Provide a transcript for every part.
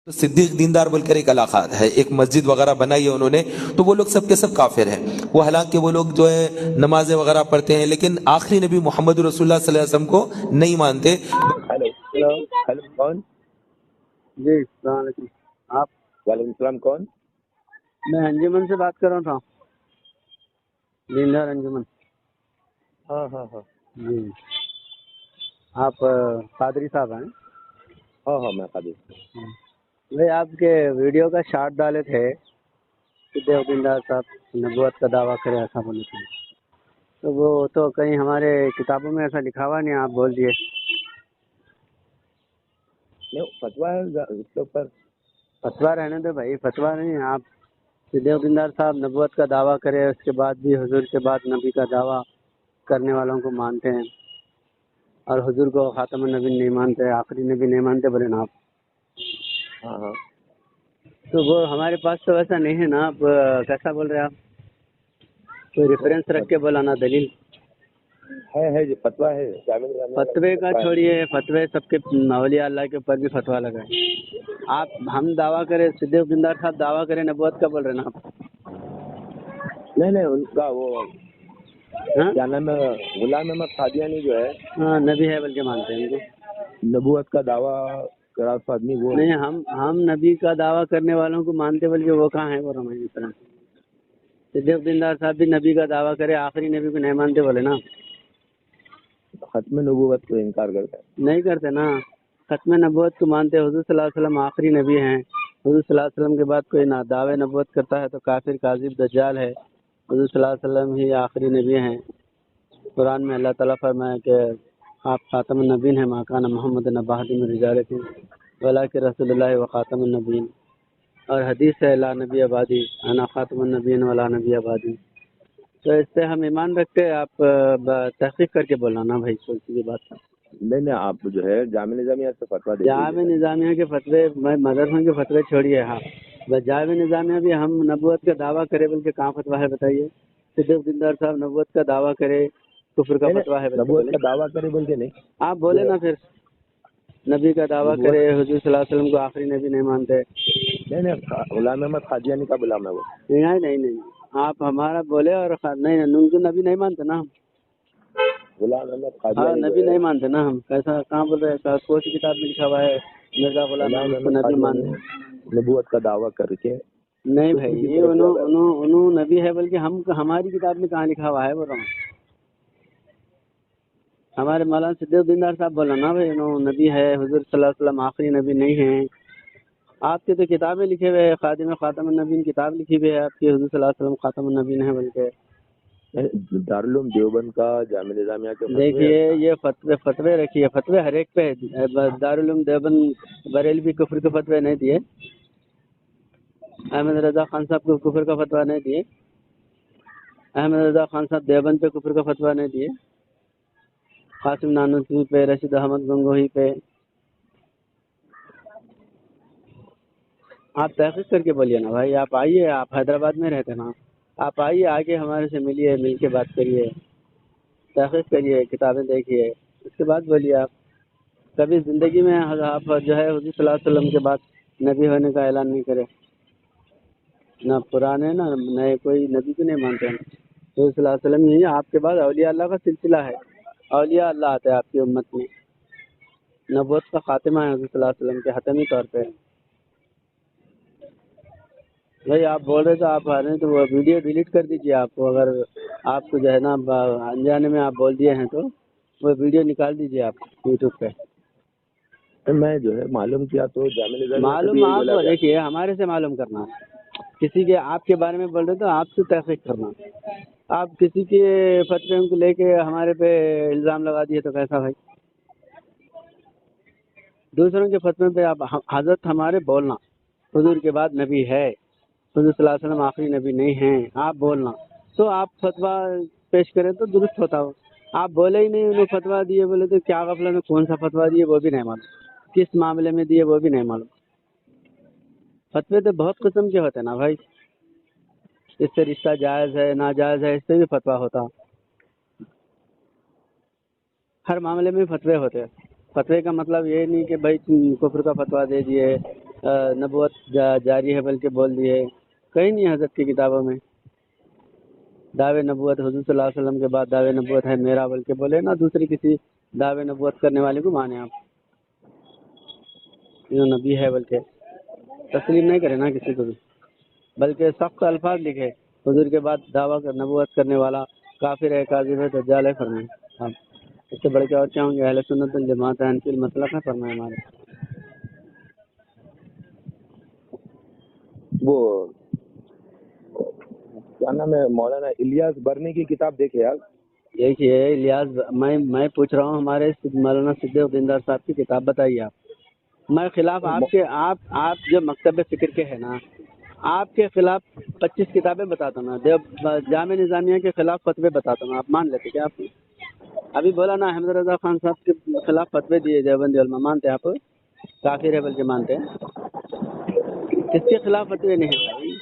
صدیق دیندار بول کر ایک علاقہ ہے، ایک مسجد وغیرہ بنائی ہے انہوں نے، تو وہ لوگ سب کے سب کافر ہیں۔ وہ حالانکہ وہ لوگ جو ہے نمازیں وغیرہ پڑھتے ہیں، لیکن آخری نبی محمد رسول اللہ صلی اللہ علیہ وسلم کو نہیں مانتے۔ ہیلو ہیلو کون؟ جی السلام علیکم۔ آپ؟ وعلیکم السلام، کون؟ میں انجمن سے بات کر رہا تھا، دیندار انجمن۔ ہاں ہاں ہاں جی آپ قادری صاحب ہیں؟ ہاں ہاں میں قادر۔ بھائی آپ کے ویڈیو کا شارٹ ڈالے تھے، صدیق دیندار صاحب نبوت کا دعویٰ کرے ایسا بولے تھے، تو وہ تو کہیں ہمارے کتابوں میں ایسا لکھا ہوا نہیں، آپ بول دیے۔ فتویٰ ہے اس کے اوپر۔ فتویٰ رہنے دو بھائی، فتویٰ نہیں ہے۔ آپ صدیق دیندار صاحب نبوت کا دعویٰ کرے، اس کے بعد بھی حضور کے بعد نبی کا دعویٰ کرنے والوں کو مانتے ہیں، اور حضور کو خاتم النبی نہیں مانتے، آخری نبی نہیں مانتے بولے نا آپ۔ ہاں ہاں تو وہ ہمارے پاس تو ایسا نہیں ہے نا، آپ کیسا بول رہے ہیں؟ آپ کوئی ریفرنس رکھ کے بولانا، دلیل ہے جی، فتویٰ ہے جامع جامعہ فتوے کا فتویٰ ہے۔ چھوڑیے، فتوے سب کے اولیاء اللہ کے اوپر بھی فتویٰ لگائے۔ آپ ہم دعویٰ کریں، صدیق دیندار صاحب دعویٰ کریں نبوت کا بول رہے ہیں نا آپ؟ نہیں ان کا وہ ہاں کیا نام ہے، غلام احمد قادیانی جو ہے ہاں نبی ہے بلکہ مانتے ہیں ان کو۔ نبوت کا دعویٰ کرا آدمی وہ نہیں، ہم نبی کا دعویٰ کرنے والوں کو مانتے بلکہ وہ کہاں ہے؟ وہ رمائن اس طرح صدیق دیندار صاحب بھی نبی کا دعویٰ کرے، آخری نبی کو نہیں مانتے بولے نا؟ ختم نبوت کو انکار کرتا ہے۔ نہیں کرتے نا، ختم نبوت کو مانتے۔ حضور صلی اللہ علیہ وسلم آخری نبی ہیں، حضور صلی اللہ علیہ وسلم کے بعد کوئی نہ دعوے نبوت کرتا ہے تو کافر، کاذب، دجال ہے۔ حضور صلی اللہ علیہ وسلم ہی آخری نبی ہیں۔ قرآن میں اللہ تعالیٰ فرمایا کہ آپ خاتم النبیین ہیں، ما کان محمد نبی احد من رجالکم ولکن رسول اللہ و خاتم النبیین، اور حدیث ہے لا نبی آبادی انا خاتم النبیین ولا نبی آبادی۔ تو اس سے ہم ایمان رکھتے ہیں۔ آپ تحقیق کر کے بولنا نا بھائی، کوئی سی بات نہیں آپ جو ہے جامع نظامیہ سے فتویٰ دے جامع نظامیہ کے فتوے، مدرسوں کے فتوے چھوڑیے۔ ہاں جامع نظامیہ بھی ہم نبوت کا دعویٰ کرے بلکہ کہاں فتویٰ ہے بتائیے؟ صدیق دیندار صاحب نبوت کا دعویٰ کرے، کفر کا فتویٰ ہے نبوت کا دعویٰ کرے بول کے نہیں، آپ بولے نا پھر نبی کا دعویٰ کرے، حضور صلی اللہ علیہ وسلم کو آخری نبی نہیں مانتے۔ نہیں غلام احمد قادیانی کا غلام ہے وہ۔ نہیں آپ ہمارا بولے، اور نہیں ان کو نبی نہیں مانتے نا ہم۔ غلام احمد ہاں قادیانی نبی نہیں مانتے نا ہم، کیسا کہاں بول رہے ہیں؟ کون سی کتاب میں لکھا ہوا ہے مرزا غلام غلام احمد کو احمد نبی قادیانی مانتے؟ نبوت کا دعویٰ کر کے نہیں بھائی، انہوں نبی ہے بلکہ ہماری کتاب میں کہاں لکھا ہوا ہے؟ بول رہا ہوں ہمارے مولانا صدیق دیندار صاحب بولا نا بھائی انہوں نبی ہے، حضور صلی اللہ علیہ وسلم آخری نبی نہیں ہیں۔ آپ کے تو کتابیں لکھے ہوئے ہیں، خادم خاتم النبیین کتاب لکھی ہوئی ہے آپ کی، حضور صلی اللہ علیہ وسلم خاتم النبیین ہے بلکہ۔ دارالعلوم دیوبند کا جامع نظامیہ کے دیکھیے یہ فتوے رکھیے، فتوے ہر ایک پہ ہے۔ دارالعلوم دیوبند بریلوی کفر کے فتوے نہیں دیے، احمد رضا خان صاحب کو کفر کا فتویٰ نہیں دیے، احمد رضا خان صاحب دیوبند پہ کفر کا فتویٰ نہیں دیے، قاسم نانوتوی پہ، رشید احمد گنگوہی پہ۔ آپ تحقیق کر کے بولیے نا بھائی، آپ آئیے، آپ حیدرآباد میں رہتے نا، آپ آئیے آگے ہمارے سے ملیے، مل کے بات کریے، تحقیق کریے، کتابیں دیکھیے، اس کے بعد بولیے۔ آپ کبھی زندگی میں آپ جو ہے حضور صلی اللہ علیہ وسلم کے بعد نبی ہونے کا اعلان نہیں کرے، نہ پرانے نہ نئے، کوئی نبی کو نہیں مانتے ہیں۔ حضور صلی اللہ علیہ وسلم ہی آپ کے بعد اولیاء اللہ کا سلسلہ ہے، اولیاء اللہ آتے ہیں آپ کی امت میں، نبوت کا خاتمہ ہے حضور صلی اللہ علیہ وسلم کے حتمی طور پہ۔ بھائی آپ بول رہے تو آپ آ رہے ہیں تو وہ ویڈیو ڈیلیٹ کر دیجیے۔ آپ کو اگر آپ کو جو ہے نا انجانے میں آپ بول دیے ہیں تو وہ ویڈیو نکال دیجیے آپ یوٹیوب پہ۔ میں جو ہے معلوم کیا تو جامع نظامیہ معلوم آپ کو دیکھیے، ہمارے سے معلوم کرنا، کسی کے آپ کے بارے میں بول رہے تو آپ سے تحقیق کرنا۔ آپ کسی کے فتوے کو لے کے ہمارے پہ الزام لگا دیے تو کیسا بھائی؟ دوسروں کے فتوے پہ آپ حضرت ہمارے بولنا، حضور کے بعد نبی ہے، حضور صلی اللہ علیہ وسلم آخری نبی نہیں ہیں، آپ بولنا تو آپ فتویٰ پیش کریں تو درست ہوتا ہو۔ آپ بولے ہی نہیں، انہوں فتویٰ دیے بولے تو کیا غفلت میں کون سا فتویٰ دیے وہ بھی نہیں معلوم، کس معاملے میں دیے وہ بھی نہیں معلوم۔ فتوے تو بہت قسم کے ہوتے ہیں نا بھائی، اس سے رشتہ جائز ہے ناجائز ہے، اس سے بھی فتویٰ ہوتا، ہر معاملے میں فتوے ہوتے ہیں۔ فتوے کا مطلب یہ نہیں کہ بھائی کفر کا فتویٰ دے دیے نبوت جاری ہے بلکہ بول دیے. کہیں نہیں حضرت کی کتابوں میں دعوے نبوت حضور صلی اللہ علیہ وسلم کے بعد دعوے نبوت ہے میرا بلکہ بولے نا دوسری کسی دعوے نبوت کرنے والے کو مانے آپ. جو نبی ہے بلکہ تسلیم نہیں کرے نا کسی کو بھی, بلکہ سخت الفاظ لکھے حضور کے بعد دعویٰ نبوت کرنے والا کافر ہے, کاذب ہے, دجال ہے فرمائے. آپ اس سے بڑھ کے اور کیا ہوں گے؟ اہل سنت الجماعت ہے, انفی المسلک ہے فرمائے ہمارے. وہ کیا نام ہے, مولانا الیاس برنی کی کتاب دیکھے آپ؟ دیکھیے الیاس, میں پوچھ رہا ہوں ہمارے مولانا صدیق دیندار صاحب کی کتاب بتائیے آپ. میں خلاف آپ کے آپ جو مکتب فکر کے ہیں نا, آپ کے خلاف 25 کتابیں بتاتا ہوں میں, جامع نظامیہ کے خلاف فتوے بتاتا ہوں, آپ مان لیتے کیا؟ آپ ابھی بولا نا احمد رضا خان صاحب کے خلاف فتوے دیے دیوبندی علماء, مانتے آپ؟ کافر ہے بلکہ مانتے ہیں. کس کے خلاف فتوے نہیں ہیں بھائی؟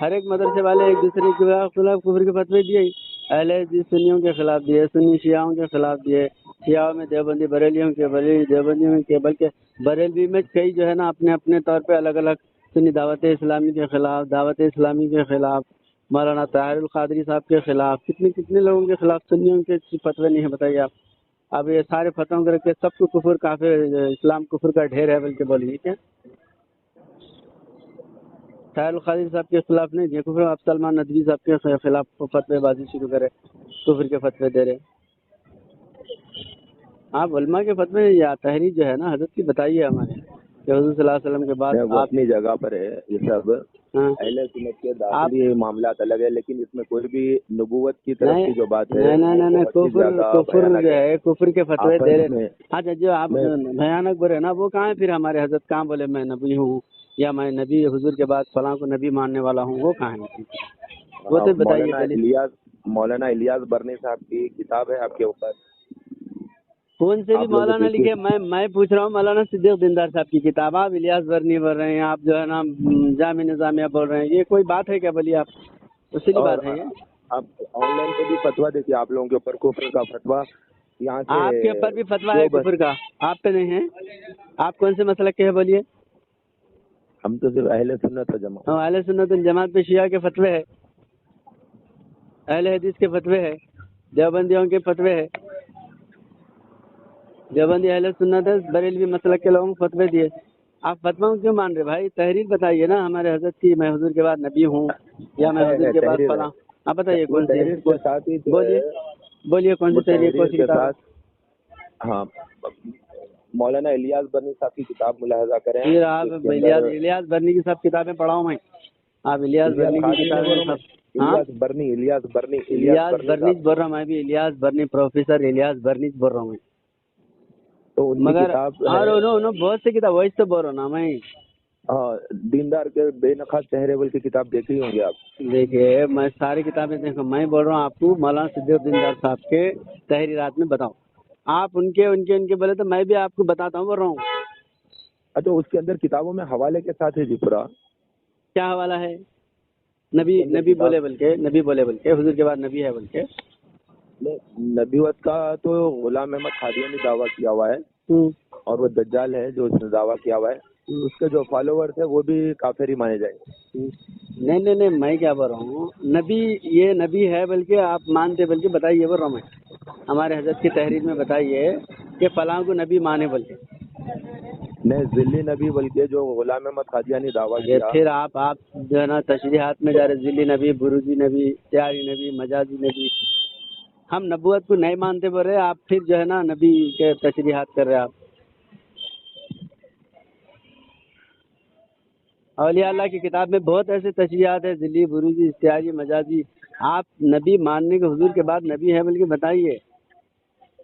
ہر ایک مدرسے والے ایک دوسرے کے خلاف کفر کے فتوے دیے. اہل حدیث سنیوں کے خلاف دیے, سنی شیعوں کے خلاف دیے, شیعوں میں دیوبندی بریلیوں کے, بریلی دیوبندیوں کے, بلکہ بریلوی میں کئی جو ہے نا اپنے اپنے طور پہ الگ الگ, سنی دعوت اسلامی کے خلاف, دعوت اسلامی کے خلاف, مولانا طاہر القادری صاحب کے خلاف, کتنے لوگوں کے خلاف سنیوں کے فتوے نہیں ہیں بتائیے آپ. اب یہ سارے فتووں کر کے سب کو کفر کافر, اسلام کفر کا ڈھیر ہے بلکہ بولیے کیا طاہر القادری صاحب کے خلاف نہیں دیے کفر, آپ سلمان ندوی صاحب کے خلاف فتوے بازی شروع کرے, کفر کے فتوے دے رہے. آپ علماء کے فتوے یا تحریر جو ہے نا حضرت کی بتائیے ہمارے, کہ حضور صلی اللہ علیہ وسلم کے بعد وہ آپ اپنی جگہ پر ہے یہ سب. ہاں اہل سنت کے داخلی معاملات الگ ہے, لیکن اس میں کوئی بھی نبوت کی طرف کی جو بات ہے نہیں کفر جو ہے کفر کے فتوے دے رہے. میں اچھا جو آپ بھیانک بولے نا وہ کہاں ہے پھر ہمارے حضرت کہاں بولے میں نبی ہوں یا میں نبی حضور کے بعد فلاں کو نبی ماننے والا ہوں, وہ کہاں ہے؟ وہ تو بتائیے پہلے. مولانا الیاس برنی صاحب کی کتاب ہے آپ کے اوپر, کون سے بھی آپ لوگ مولانا دیکھیے. لکھے, میں پوچھ رہا ہوں مولانا صدیق دیندار صاحب کی کتاب. آپ الیاس برنی بول رہے ہیں, آپ جو ہے نا جامع نظامیہ بول رہے ہیں, یہ کوئی بات ہے کیا؟ بولیے آپ, اسی کی اور بات ہے یہ. آپ آن لائن پہ بھی فتویٰ دیکھیے, آپ لوگوں کے اوپر کفر کا فتویٰ یہاں سے آپ کے اوپر بھی فتویٰ ہے کفر کا, آپ پہ نہیں ہے؟ آپ کون سے مسلک کے ہیں بولیے؟ ہم تو صرف اہل سنت و جماعت. اہل سنت الجماعت پہ شیعہ کے فتوے ہے, اہل حدیث کے فتوے ہے, دیوبندیوں کے فتوے ہے, دیوبندی اہل سنت ہے, بریلوی مسلک کے لوگوں کو فتوے دیے. آپ فتویٰ کیوں مان رہے بھائی؟ تحریر بتائیے نا ہمارے حضرت کی, میں حضور کے بعد نبی ہوں یا میں حضور کے بعد فلاں. آپ بتائیے کون سی ہے, کے ساتھ ہی بولیے کون سی تحریر, کون سی کے کتاب ہے؟ ساتھ ہاں مولانا الیاس برنی صاحب کی کتاب ملاحظہ کریں. پھر آپ الیاس برنی کی سب کتابیں پڑھاؤں میں. آپ الیاس برنی کی کتابیں الیاس برنی بول رہا ہوں میں بھی, الیاس برنی, پروفیسر الیاس برنی بول رہا ہوں میں. تو ان کی مگر کتاب اور بہت سی کتاب, وہی تو بول رہا ہوں نا میں. دیندار کے بے نقاب چہرے بل کی کتاب دیکھی ہوں گے آپ. دیکھیے میں ساری کتابیں دیکھوں, میں بول رہا ہوں آپ کو مولانا صدیق دیندار صاحب کے تحریرات میں بتاؤ. آپ ان کے بولے تو میں بھی آپ کو بتاتا ہوں, بول رہا ہوں. اچھا, اس کے اندر کتابوں میں حوالے کے ساتھ ہے جی پورا کیا حوالہ ہے؟ نبی بولے بلکہ حضور کے بعد نبی ہے بلکہ. نبیوت کا تو غلام احمد قادیانی نے دعویٰ کیا ہوا ہے, اور وہ دجال ہے جو اس نے دعویٰ کیا ہوا ہے. اس کے جو فالوورز ہیں وہ بھی کافر ہی مانے جائیں گے. نہیں, میں کیا بول رہا ہوں, نبی یہ نبی ہے بلکہ آپ مانتے, بلکہ بتائیے بول رہا ہوں میں, ہمارے حضرت کی تحریر میں بتائیے کہ فلاں کو نبی مانے بلکہ. نہیں, ذلی نبی بلکہ جو غلام احمد قادیانی نے دعویٰ یہ کیا. پھر آپ جو ہے نا تشریحات میں جا رہے, ذلی نبی, بروزی نبی, سیاری نبی, مجازی نبی. ہم نبوت کو نہیں مانتے بول رہے, آپ پھر جو ہے نا نبی کے تشریحات کر رہے آپ. اولیاء اللہ کی کتاب میں بہت ایسے تشریحات ہیں, ذلی, بروزی, سیاری, مجازی. آپ نبی ماننے کے حضور کے بعد نبی ہے بلکہ بتائیے.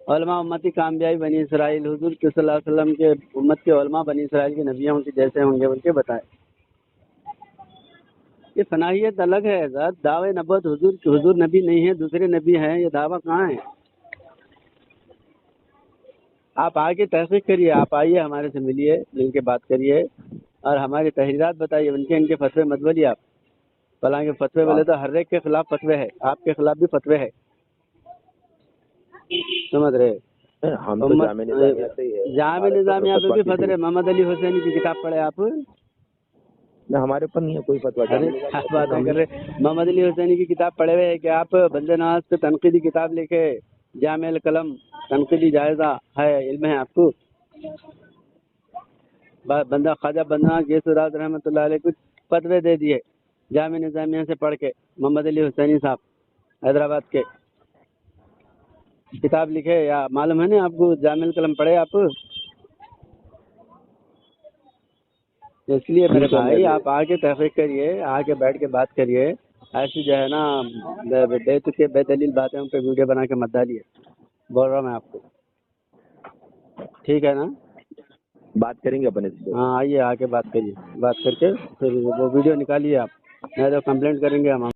علماء امتی کامیابی بنی اسرائیل, حضور صلی اللہ علیہ وسلم کے امت کے علماء بنی اسرائیل کے نبیوں کے جیسے ہوں گے بلکہ بتائے. یہ فناحیت الگ ہے حضرت. دعوے نبوت حضور نبی نہیں ہے, دوسرے نبی ہیں, یہ دعویٰ کہاں ہے؟ آپ آگے تحقیق کریے, آپ آئیے ہمارے سے ملیے, مل کے بات کریے اور ہماری تحریرات بتائیے. ان کے فتوے مت بولیے آپ, فلاں کے فتوے بولے تو ہر ایک کے خلاف فتوے ہے, آپ کے خلاف بھی فتوے ہے, سمجھ رہے. ہم تو جامع نظامیہ سے ہی ہے. جامع نظامیہ پہ بھی فتوے محمد علی حسینی کی کتاب پڑھے آپ؟ نہ ہمارے اوپر نہیں ہے کوئی فتویٰ. ارے کیا باتیں کر رہے. محمد علی حسینی کی کتاب پڑھے ہوئے ہیں کہ آپ؟ بند نواز پہ تنقیدی کتاب لکھے جامع القلم تنقیدی جائزہ ہے، علم ہے آپ کو؟ بندہ خواجہ بندہ گیسو راز رحمۃ اللہ علیہ کچھ فتوے دے دیے جامع نظامیہ سے پڑھ کے. محمد علی حسینی صاحب حیدرآباد کے کتاب لکھے، یا معلوم ہے نا آپ کو؟ جامع القلم پڑھے آپ؟ اس لیے میرے بھائی آپ آ کے تحقیق کریے، آ کے بیٹھ کے بات کریے. ایسی جو ہے نا بے تکے بے دلیل باتیں پہ ویڈیو بنا کے مت ڈالیے، بول رہا ہوں میں آپ کو. ٹھیک ہے نا؟ بات کریں گے اپنے سے. ہاں آئیے، آ کے بات کریے، بات کر کے پھر وہ ویڈیو نکالیے آپ، نہیں تو کمپلینٹ کریں گے ہم.